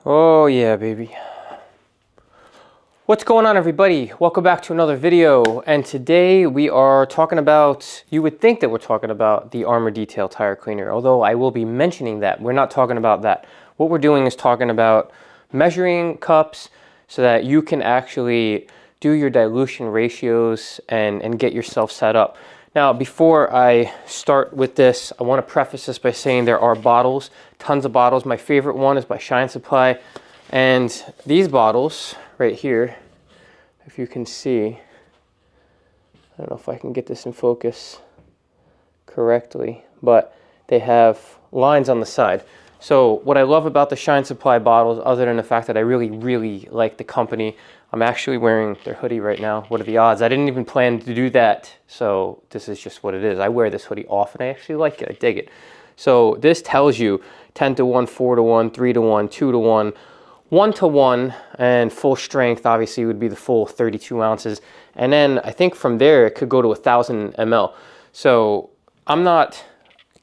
Oh yeah, baby. What's going on, everybody? Welcome back to another video, and today we are talking about, you would think that we're talking about the Armor Detail Tire Cleaner, although I will be mentioning that. We're not talking about that. What we're doing is talking about measuring cups so that you can actually do your dilution ratios and get yourself set up. Now, before I start with this, I want to preface this by saying there are bottles, tons of bottles. My favorite one is by Shine Supply, and these bottles right here, if you can see, I don't know if I can get this in focus correctly, but they have lines on the side. So what I love about the Shine Supply bottles, other than the fact that I really like the company, I'm actually wearing their hoodie right now. What are the odds? I didn't even plan to do that, so this is just what it is. I wear this hoodie often. I actually like it. I dig it. So this tells you 10 to 1, 4 to 1, 3 to 1, 2 to 1, 1 to 1, and full strength obviously would be the full 32 ounces. And then I think from there it could go to 1,000 ml. So I'm not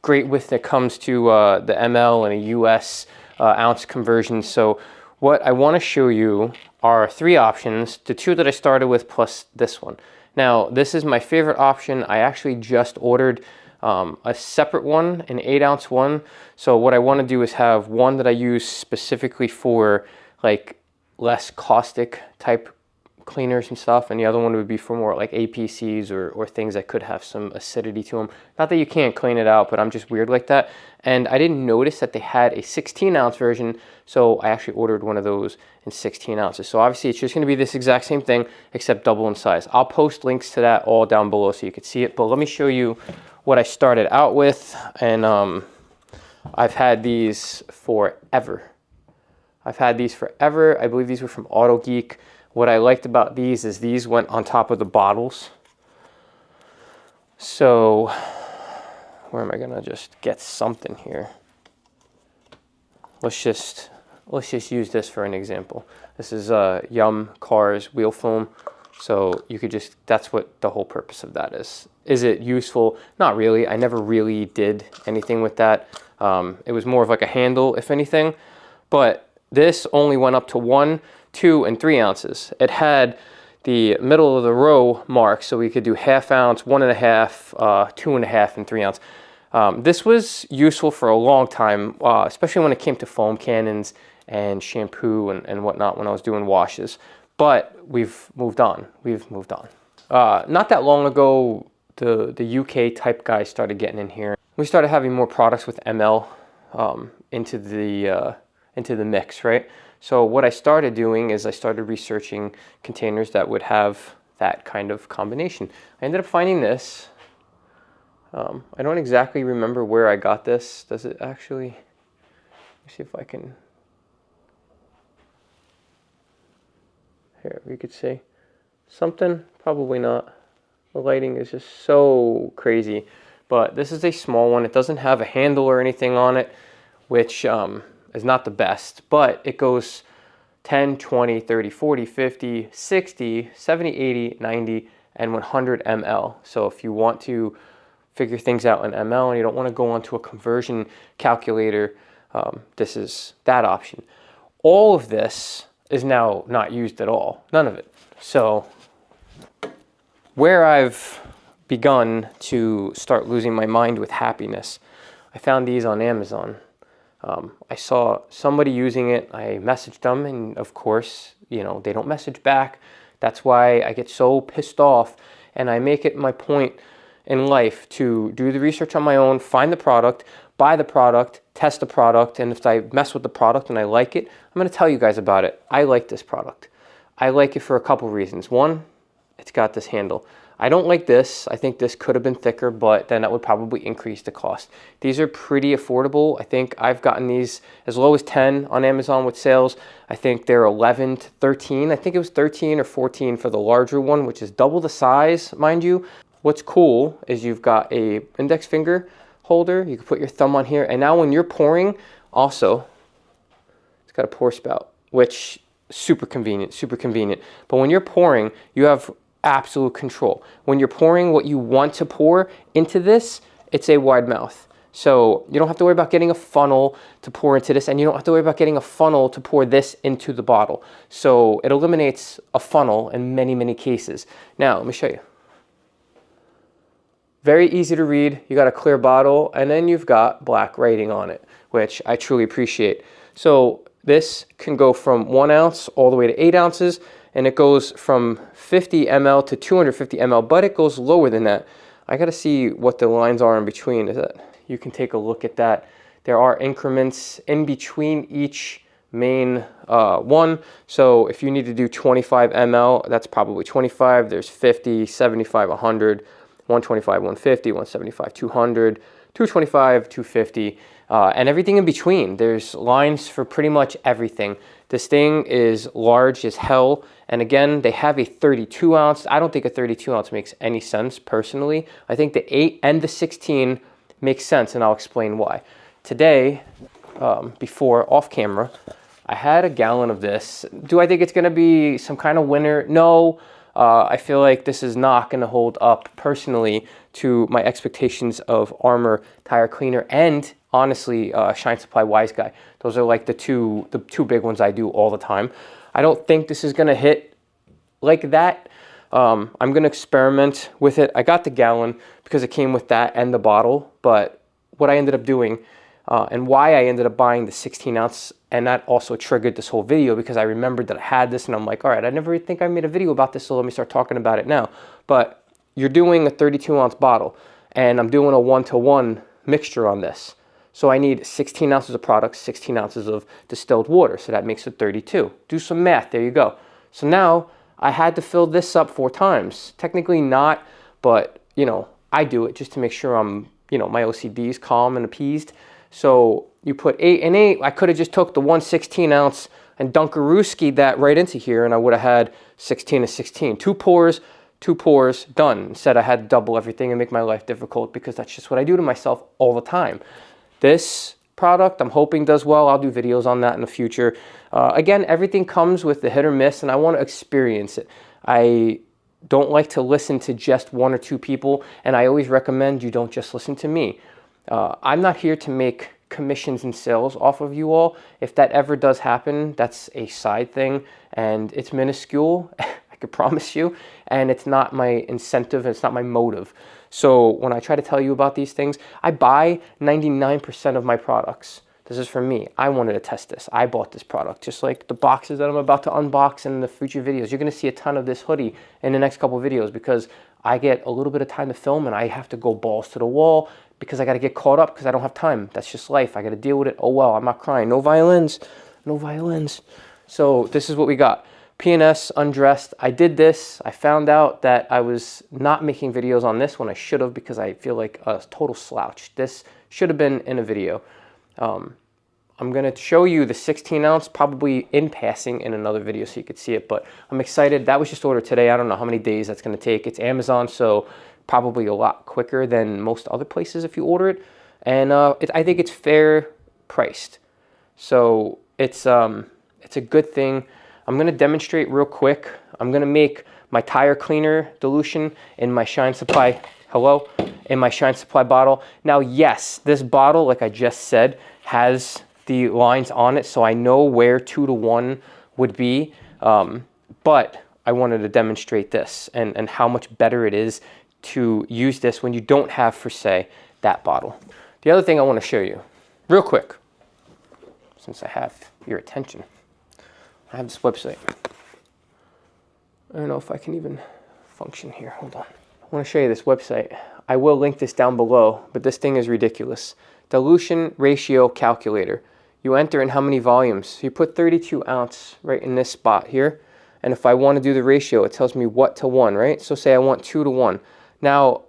great with it comes to the ml and a US ounce conversion. So what I want to show you are 3 options, the 2 that I started with plus this one. Now this is my favorite option. I actually just ordered a separate one, an 8-ounce one. So what I want to do is have one that I use specifically for like less caustic type cleaners and stuff, and the other one would be for more like APCs or things that could have some acidity to them. Not that you can't clean it out, but I'm just weird like that. And I didn't notice that they had a 16-ounce version, so I actually ordered one of those in 16 ounces. So obviously it's just going to be this exact same thing except double in size. I'll post links to that all down below so you can see it, but let me show you what I started out with. And I've had these forever. I believe these were from Auto Geek. What I liked about these is these went on top of the bottles. So where am I gonna just get something here? Let's just use this for an example. This is Yum Cars wheel foam. So you could just, that's what the whole purpose of that is. Is it useful? Not really. I never really did anything with that. It was more of like a handle, if anything. But this only went up to 1, 2, and 3 ounces. It had the middle of the row mark, so we could do 1/2 ounce, 1.5, 2.5, and 3 ounce. This was useful for a long time, especially when it came to foam cannons and shampoo and whatnot when I was doing washes. But we've moved on. Not that long ago, the UK type guys started getting in here. We started having more products with ML into the mix, right? So what I started doing is I started researching containers that would have that kind of combination. I ended up finding this. I don't exactly remember where I got this. Does it actually? Let me see if I can. Here, you could see something, probably not. The lighting is just so crazy, but this is a small one. It doesn't have a handle or anything on it, which is not the best, but it goes 10, 20, 30, 40, 50, 60, 70, 80, 90, and 100 ml. So if you want to figure things out in ml and you don't want to go onto a conversion calculator, this is that option. All of this is now not used at all, none of it. So where I've begun to start losing my mind with happiness, I found these on Amazon. I saw somebody using it, I messaged them, and of course, you know, they don't message back. That's why I get so pissed off, and I make it my point in life to do the research on my own, find the product, buy the product, test the product, and if I mess with the product and I like it, I'm going to tell you guys about it. I like this product. I like it for a couple reasons. One, it's got this handle. I don't like this. I think this could have been thicker, but then that would probably increase the cost. These are pretty affordable. I think I've gotten these as low as 10 on Amazon with sales. I think they're 11 to 13. I think it was 13 or 14 for the larger one, which is double the size, mind you. What's cool is you've got a index finger holder. You can put your thumb on here. And now when you're pouring, also, it's got a pour spout, which super convenient, super convenient. But when you're pouring, you have absolute control. When you're pouring what you want to pour into this, it's a wide mouth. So you don't have to worry about getting a funnel to pour into this, and you don't have to worry about getting a funnel to pour this into the bottle. So it eliminates a funnel in many, many cases. Now, let me show you. Very easy to read. You got a clear bottle, and then you've got black writing on it, which I truly appreciate. So this can go from 1 ounce all the way to 8 ounces, and it goes from 50 ml to 250 ml, but it goes lower than that. I got to see what the lines are in between. Is that? You can take a look at that. There are increments in between each main one. So if you need to do 25 ml, that's probably 25. There's 50, 75, 100, 125, 150, 175, 200, 225, 250, and everything in between. There's lines for pretty much everything. This thing is large as hell. And again, they have a 32 ounce. I don't think a 32 ounce makes any sense personally. I think the 8 and the 16 makes sense, and I'll explain why. Today, before off camera, I had a gallon of this. Do I think it's gonna be some kind of winner? No. I feel like this is not gonna hold up personally to my expectations of Armor Tire Cleaner and honestly, Shine Supply Wise Guy. Those are like the two big ones I do all the time. I don't think this is gonna hit like that. I'm gonna experiment with it. I got the gallon because it came with that and the bottle, but what I ended up doing and why I ended up buying the 16 ounce, and that also triggered this whole video because I remembered that I had this and I'm like, all right, I never think I made a video about this, so let me start talking about it now. But you're doing a 32 ounce bottle and I'm doing a 1-to-1 mixture on this. So I need 16 ounces of product, 16 ounces of distilled water. So that makes it 32. Do some math, there you go. So now I had to fill this up 4 times. Technically not, but you know, I do it just to make sure I'm, you know, my OCD is calm and appeased. So you put 8 and 8. I could have just took the 1 16 ounce and Dunkarooskied that right into here and I would have had 16 and 16. 2 pours, done. Instead I had to double everything and make my life difficult because that's just what I do to myself all the time. This product I'm hoping does well. I'll do videos on that in the future. Again, everything comes with the hit or miss and I want to experience it. I don't like to listen to just 1 or 2 people, and I always recommend you don't just listen to me. I'm not here to make commissions and sales off of you all. If that ever does happen, that's a side thing and it's minuscule, I could promise you, and it's not my incentive, it's not my motive. So when I try to tell you about these things, I buy 99% of my products. This is for me. I wanted to test this. I bought this product, just like the boxes that I'm about to unbox in the future videos. You're gonna see a ton of this hoodie in the next couple of videos because I get a little bit of time to film and I have to go balls to the wall because I gotta get caught up because I don't have time. That's just life. I gotta deal with it. Oh well, I'm not crying. No violins, no violins. So this is what we got. P&S Undressed. I did this. I found out that I was not making videos on this when I should have because I feel like a total slouch. This should have been in a video. I'm going to show you the 16 ounce probably in passing in another video so you could see it, but I'm excited. That was just ordered today. I don't know how many days that's going to take. It's Amazon, so probably a lot quicker than most other places if you order it. And I think it's fair priced. So it's a good thing. I'm going to demonstrate real quick. I'm going to make my tire cleaner dilution in my Shine Supply, in my Shine Supply bottle. Now, yes, this bottle, like I just said, has the lines on it, so I know where 2-to-1 would be, but I wanted to demonstrate this and how much better it is to use this when you don't have, for say, that bottle. The other thing I want to show you, real quick, since I have your attention, I have this website. I don't know if I can even function here. Hold on. I want to show you this website. I will link this down below, but this thing is ridiculous. Dilution ratio calculator. You enter in how many volumes. So you put 32 ounce right in this spot here. And if I want to do the ratio, it tells me what to 1, right? So say I want 2-to-1. Now,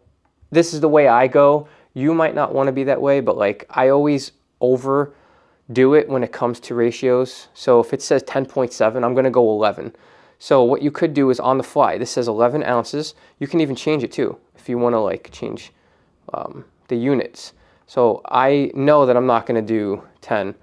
this is the way I go. You might not want to be that way, but like I always overdo it when it comes to ratios. So if it says 10.7, I'm going to go 11. So what you could do is on the fly. This says 11 ounces. You can even change it too if you want to like change the units. So I know that I'm not going to do 10.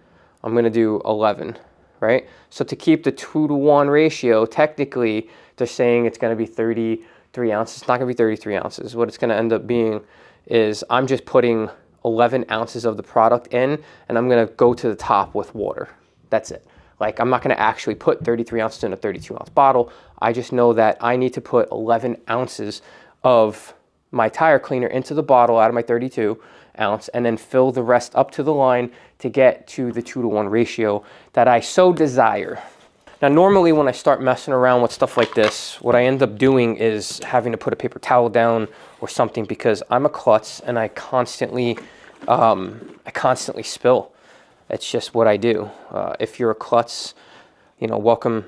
I'm going to do 11, right? So to keep the 2-to-1 ratio, technically they're saying it's going to be 33 ounces. It's not going to be 33 ounces. What it's going to end up being is I'm just putting 11 ounces of the product in, and I'm going to go to the top with water. That's it. Like, I'm not going to actually put 33 ounces in a 32-ounce bottle. I just know that I need to put 11 ounces of my tire cleaner into the bottle out of my 32-ounce, and then fill the rest up to the line to get to the 2-to-1 ratio that I so desire. Now, normally when I start messing around with stuff like this, what I end up doing is having to put a paper towel down or something, because I'm a klutz and I constantly spill. It's just what I do. If you're a klutz, you know, welcome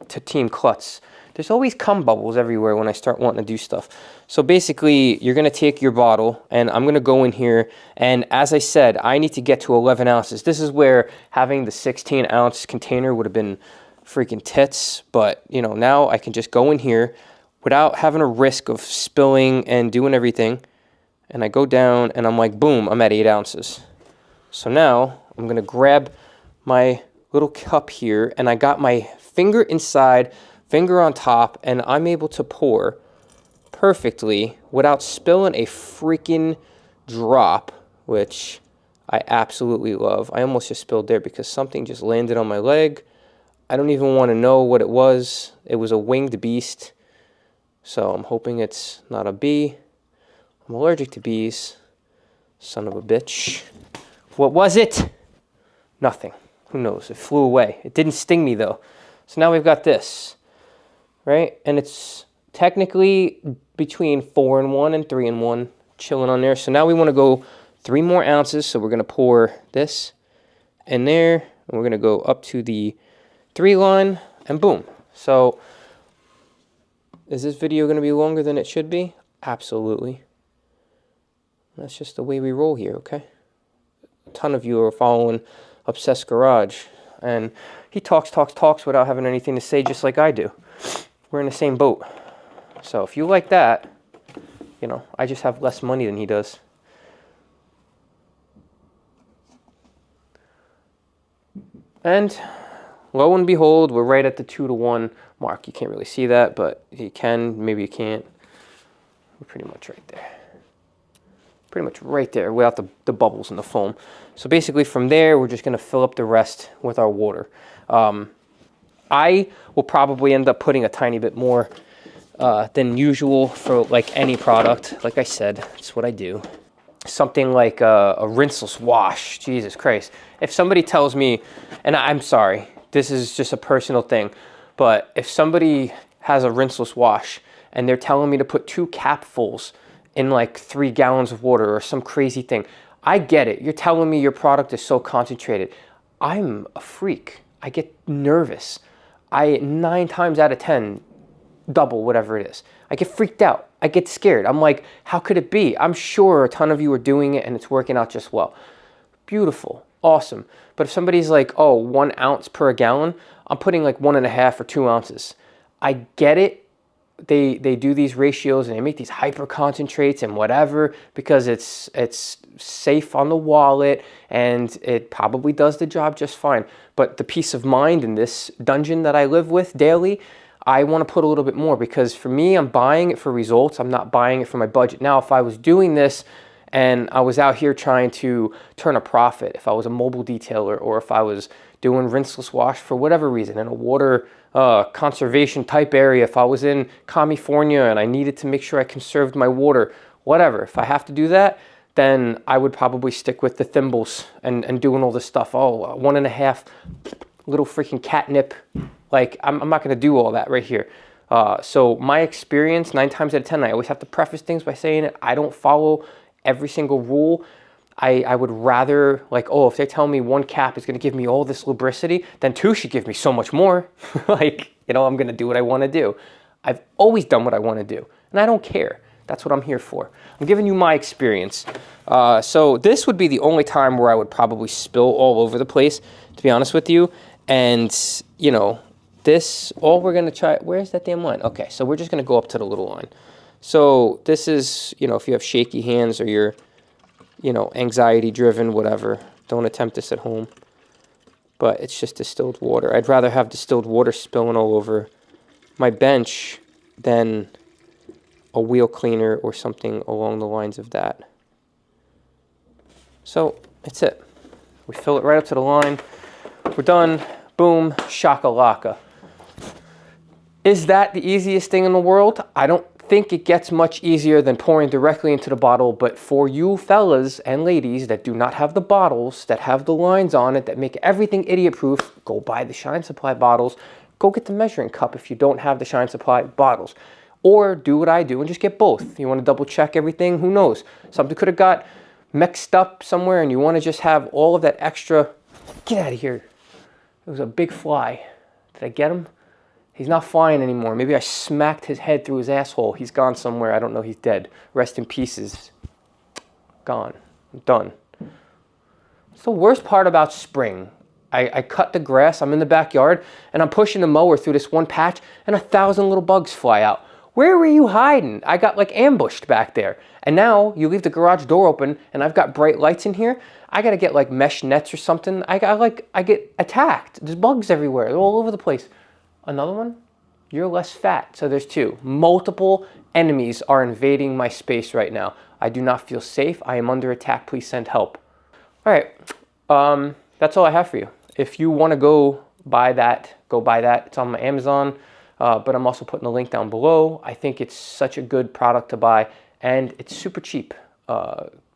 to Team Klutz. There's always cum bubbles everywhere when I start wanting to do stuff. So basically, you're going to take your bottle, and I'm going to go in here, and as I said, I need to get to 11 ounces. This is where having the 16-ounce container would have been freaking tits, but, you know, now I can just go in here without having a risk of spilling and doing everything, and I go down, and I'm like, boom, I'm at 8 ounces. So now I'm going to grab my little cup here, and I got my finger inside, finger on top, and I'm able to pour perfectly without spilling a freaking drop, which I absolutely love. I almost just spilled there because something just landed on my leg. I don't even want to know what it was. It was a winged beast, so I'm hoping it's not a bee. I'm allergic to bees. Son of a bitch. What was it? Nothing. Who knows? It flew away. It didn't sting me, though. So now we've got this, right? And it's technically between 4-in-1 and 3-in-1, chilling on there. So now we want to go 3 more ounces. So we're going to pour this in there, and we're going to go up to the 3 line, and boom. So is this video going to be longer than it should be? Absolutely. That's just the way we roll here, okay? A ton of you are following Obsessed Garage, and he talks without having anything to say, just like I do. We're in the same boat. So if you like that, you know, I just have less money than he does. And lo and behold, we're right at the 2-to-1 mark. You can't really see that, but you can, maybe you can't. We're pretty much right there. Pretty much right there without the bubbles and the foam. So basically from there, we're just going to fill up the rest with our water. I will probably end up putting a tiny bit more than usual for like any product. Like I said, it's what I do. Something like a rinseless wash. Jesus Christ. If somebody tells me, and I'm sorry, this is just a personal thing, but if somebody has a rinseless wash and they're telling me to put 2 capfuls in like 3 gallons of water or some crazy thing, I get it. You're telling me your product is so concentrated. I'm a freak. I get nervous. 9 times out of 10, double whatever it is. I get freaked out. I get scared. I'm like, how could it be? I'm sure a ton of you are doing it and it's working out just well. Beautiful. Awesome. But if somebody's like, oh, 1 ounce per gallon, I'm putting like 1.5 or 2 ounces. I get it. They do these ratios and they make these hyper concentrates and whatever because it's safe on the wallet and it probably does the job just fine. But the peace of mind in this dungeon that I live with daily, I want to put a little bit more because for me, I'm buying it for results. I'm not buying it for my budget. Now, if I was doing this and I was out here trying to turn a profit, if I was a mobile detailer or if I was doing rinseless wash for whatever reason in a water conservation type area, if I was in California and I needed to make sure I conserved my water, whatever, if I have to do that, then I would probably stick with the thimbles and doing all this stuff. Oh, 1.5 little freaking catnip. Like, I'm not going to do all that right here. So my experience, 9 times out of 10, I always have to preface things by saying it. I don't follow every single rule. I would rather, like, oh, if they tell me 1 cap is going to give me all this lubricity, then 2 should give me so much more. Like, you know, I'm going to do what I want to do. I've always done what I want to do, and I don't care. That's what I'm here for. I'm giving you my experience. So this would be the only time where I would probably spill all over the place, to be honest with you. And, you know, this, all we're going to try, where's that damn line? Okay, so we're just going to go up to the little line. So this is, you know, if you have shaky hands or you're, you know, anxiety driven, whatever, don't attempt this at home. But it's just distilled water. I'd rather have distilled water spilling all over my bench than a wheel cleaner or something along the lines of that. So that's it. We fill it right up to the line. We're done. Boom, shakalaka. Is that the easiest thing in the world? I don't think it gets much easier than pouring directly into the bottle, but for you fellas and ladies that do not have the bottles, that have the lines on it, that make everything idiot-proof, go buy the Shine Supply bottles. Go get the measuring cup if you don't have the Shine Supply bottles. Or do what I do and just get both. You want to double check everything? Who knows? Something could have got mixed up somewhere and you want to just have all of that extra. Get out of here. It was a big fly. Did I get him? He's not flying anymore. Maybe I smacked his head through his asshole. He's gone somewhere. I don't know. He's dead. Rest in pieces. Gone. I'm done. It's the worst part about spring. I cut the grass. I'm in the backyard and I'm pushing the mower through this one patch and 1,000 little bugs fly out. Where were you hiding? I got like ambushed back there. And now you leave the garage door open and I've got bright lights in here. I got to get like mesh nets or something. I get attacked. There's bugs everywhere. They're all over the place. Another one? You're less fat. So there's two. Multiple enemies are invading my space right now. I do not feel safe. I am under attack. Please send help. All right. That's all I have for you. If you want to go buy that, go buy that. It's on my Amazon, but I'm also putting the link down below. I think it's such a good product to buy, and it's super cheap.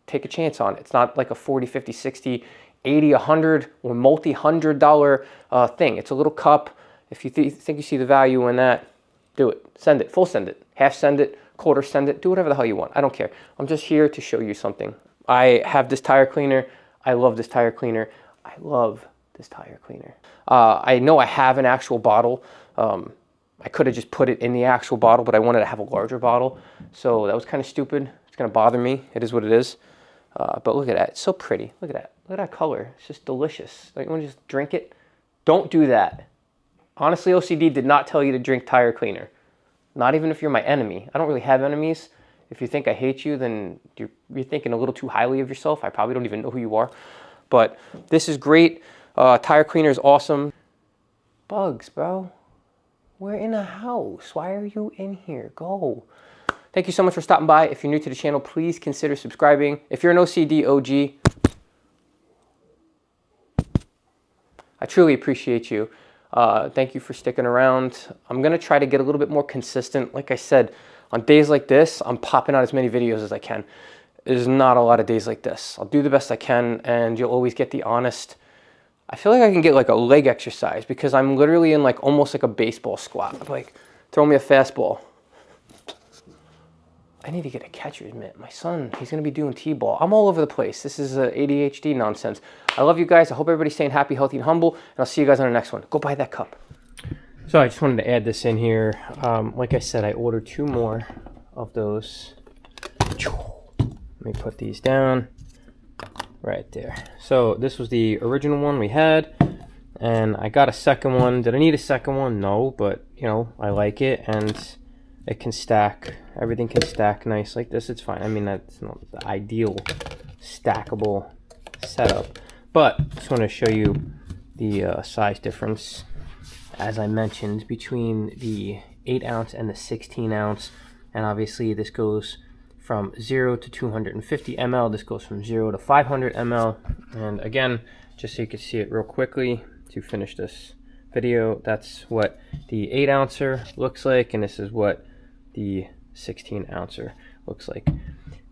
Take a chance on it. It's not like a 40, 50, 60, 80, 100, or multi-$100 thing. It's a little cup. If you think you see the value in that, do it. Send it. Full send it. Half send it. Quarter send it. Do whatever the hell you want. I don't care. I'm just here to show you something. I have this tire cleaner. I love this tire cleaner. I love this tire cleaner. I know I have an actual bottle. I could have just put it in the actual bottle, but I wanted to have a larger bottle. So that was kind of stupid. It's going to bother me. It is what it is. But look at that. It's so pretty. Look at that. Look at that color. It's just delicious. Like, you want to just drink it? Don't do that. Honestly, OCD did not tell you to drink tire cleaner. Not even if you're my enemy. I don't really have enemies. If you think I hate you, then you're thinking a little too highly of yourself. I probably don't even know who you are. But this is great. Tire cleaner is awesome. Bugs, bro. We're in a house. Why are you in here? Go. Thank you so much for stopping by. If you're new to the channel, please consider subscribing. If you're an OCD OG, I truly appreciate you. Thank you for sticking around. I'm going to try to get a little bit more consistent. Like I said, on days like this, I'm popping out as many videos as I can. There's not a lot of days like this. I'll do the best I can, and you'll always get the honest. I feel like I can get like a leg exercise because I'm literally in like almost like a baseball squat. Like, throw me a fastball. I need to get a catcher's mitt. My son, he's going to be doing T-ball. I'm all over the place. This is ADHD nonsense. I love you guys. I hope everybody's staying happy, healthy, and humble. And I'll see you guys on the next one. Go buy that cup. So I just wanted to add this in here. Like I said, I ordered 2 more of those. Let me put these down right there. So this was the original one we had. And I got a second one. Did I need a second one? No, but, you know, I like it. And it can stack. Everything can stack nice like this. It's fine. I mean, that's not the ideal stackable setup. But I just want to show you the size difference, as I mentioned, between the 8-ounce and the 16-ounce. And obviously, this goes from 0 to 250 ml. This goes from 0 to 500 ml. And again, just so you can see it real quickly to finish this video, that's what the 8-ouncer looks like, and this is what the 16-ouncer looks like.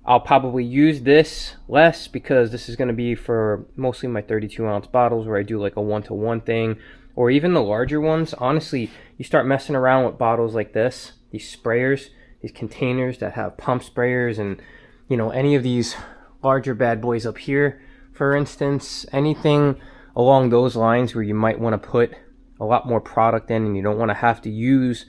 I'll probably use this less because this is going to be for mostly my 32-ounce bottles where I do like a 1-to-1 thing, or even the larger ones. Honestly, you start messing around with bottles like this, these sprayers, these containers that have pump sprayers, and you know, any of these larger bad boys up here, for instance, anything along those lines where you might want to put a lot more product in and you don't want to have to use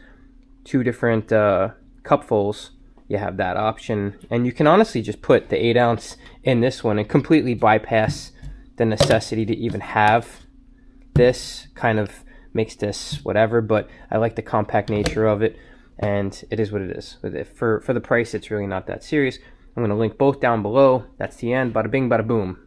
2 different cupfuls, you have that option. And you can honestly just put the 8-ounce in this one and completely bypass the necessity to even have this. Kind of makes this whatever, but I like the compact nature of it, and it is what it is. For the price, it's really not that serious. I'm going to link both down below. That's the end. Bada bing, bada boom.